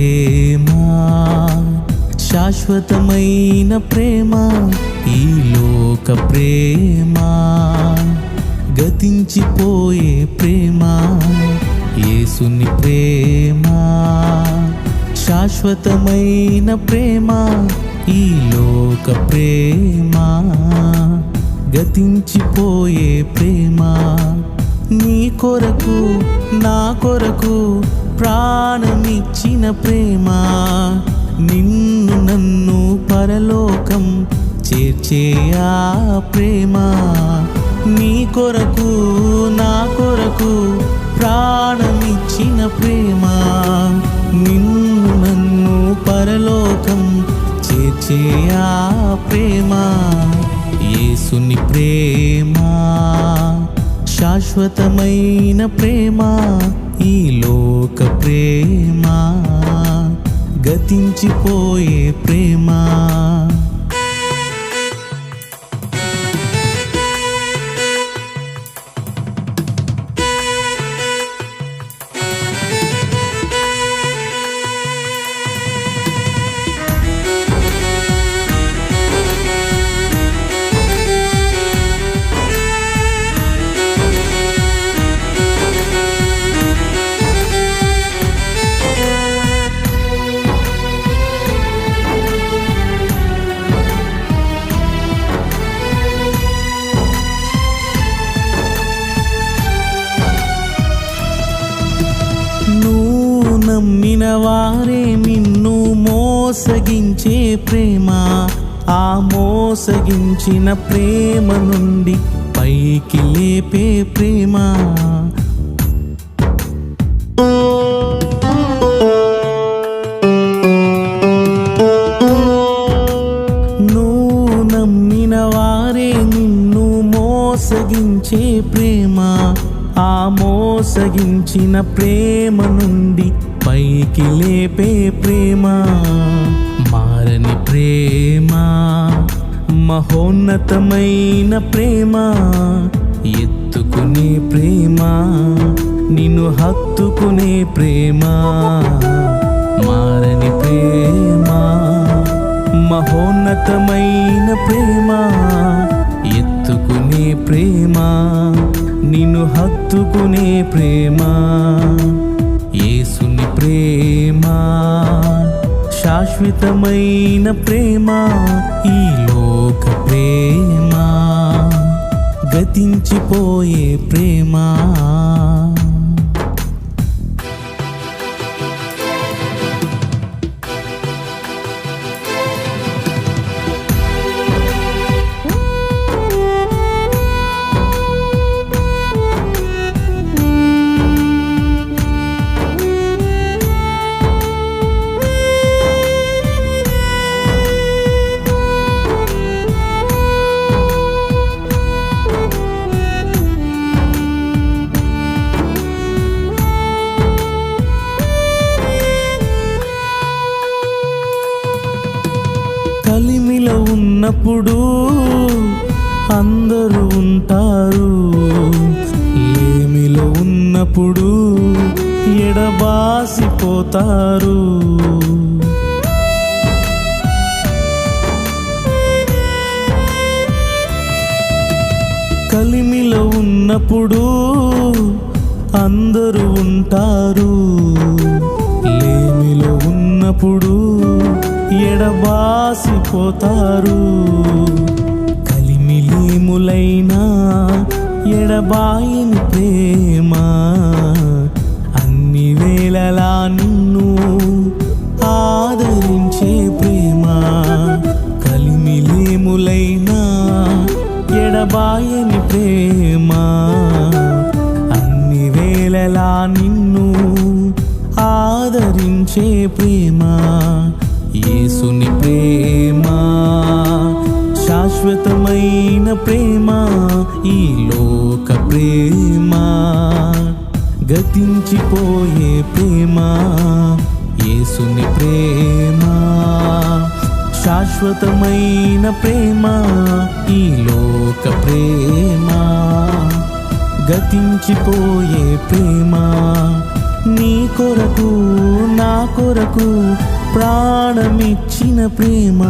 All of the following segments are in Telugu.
ప్రేమ శాశ్వతమైన ప్రేమ, ఈ లోక ప్రేమ గతించిపోయే ప్రేమ. యేసుని ప్రేమ శాశ్వతమైన ప్రేమ, ఈ లోక ప్రేమ గతించిపోయే ప్రేమ. నీ కొరకు నా కొరకు ప్రాణమిచ్చిన ప్రేమ, నిన్ను నన్ను పరలోకం చేర్చే ఆ ప్రేమ. నీ కొరకు నా కొరకు ప్రాణమిచ్చిన ప్రేమ, నిన్ను నన్ను పరలోకం చేర్చే ఆ ప్రేమ. యేసుని ప్రేమ శాశ్వతమైన ప్రేమ, ఈ లోక ప్రేమ గతించిపోయే ప్రేమ. నమ్మిన వారే నిన్ను మోసగించే ప్రేమ, ఆ మోసగించిన ప్రేమ నుండి పైకి లేపే ప్రేమ. నువ్వు నమ్మిన వారే నిన్ను మోసగించే ప్రేమ, ఆ మోసగించిన ప్రేమ నుండి పైకి లేపే ప్రేమ. మారని ప్రేమ మహోన్నతమైన ప్రేమ, ఎత్తుకునే ప్రేమ, నిన్ను హత్తుకునే ప్రేమ. మారని ప్రేమ మహోన్నతమైన ప్రేమ, ఎత్తుకునే ప్రేమ, నిన్ను హత్తుకునే ప్రేమ. యేసుని ప్రేమ శాశ్వతమైన ప్రేమ, ఈ లోక ప్రేమ గతించిపోయే ప్రేమ. కలిమిలో ఉన్నప్పుడు అందరూ ఉంటారు, లేమిలో ఉన్నప్పుడు ఎడబాసిపోతారు. కలిమిలో ఉన్నప్పుడు అందరూ ఉంటారు, లేమిలో ఉన్నప్పుడు ఎడబాసిపోతారు. కలిమిలీములైనా ఎడబాయని ప్రేమ, అన్ని వేళలా నిన్ను ఆదరించే ప్రేమ. కలిమిలీములైనా ఎడబాయని ప్రేమ, అన్ని వేళలా నిన్ను ఆదరించే ప్రేమ. యేసుని ప్రేమ శాశ్వతమైన ప్రేమ, ఈ లోక ప్రేమ గతించిపోయే ప్రేమ. యేసుని ప్రేమ శాశ్వతమైన ప్రేమ, ఈ లోక ప్రేమ గతించిపోయే ప్రేమ. నీ కొరకు నా కొరకు ప్రాణమిచ్చిన ప్రేమ,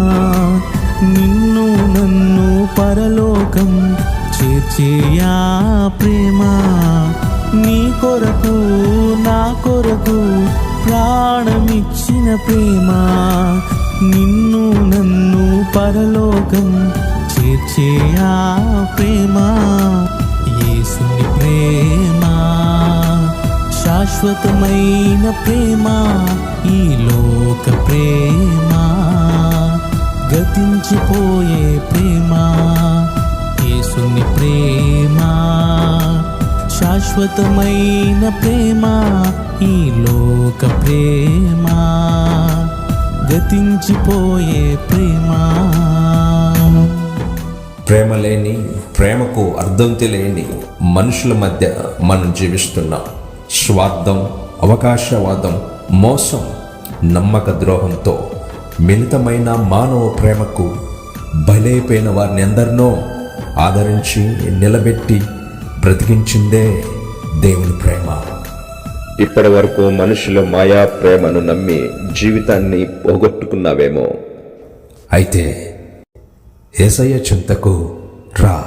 నిన్ను నన్ను పరలోకం చేర్చేయా ప్రేమ. నీ కొరకు నా కొరకు ప్రాణమిచ్చిన ప్రేమ, నిన్ను నన్ను పరలోకం చేర్చేయా ప్రేమ. యేసుని ప్రేమ శాశ్వతమైన ప్రేమ, ఈ లోక ప్రేమ గతించిపోయే ప్రేమ. యేసుని ప్రేమ శాశ్వతమైన ప్రేమ, ఈ లోక ప్రేమ గతించిపోయే ప్రేమ. ప్రేమ లేని, ప్రేమకు అర్థం తెలియని మనుషుల మధ్య మనం జీవిస్తున్నాం. స్వార్థం, అవకాశవాదం, మోసం, నమ్మక ద్రోహంతో మిళితమైన మానవ ప్రేమకు బలైపోయిన వారిని ఎందరినో ఆదరించి నిలబెట్టి బ్రతికించిందే దేవుని ప్రేమ. ఇప్పటి వరకు మనుషుల మాయా ప్రేమను నమ్మి జీవితాన్ని పోగొట్టుకున్నావేమో. అయితే యేసయ్య చింతకు రా.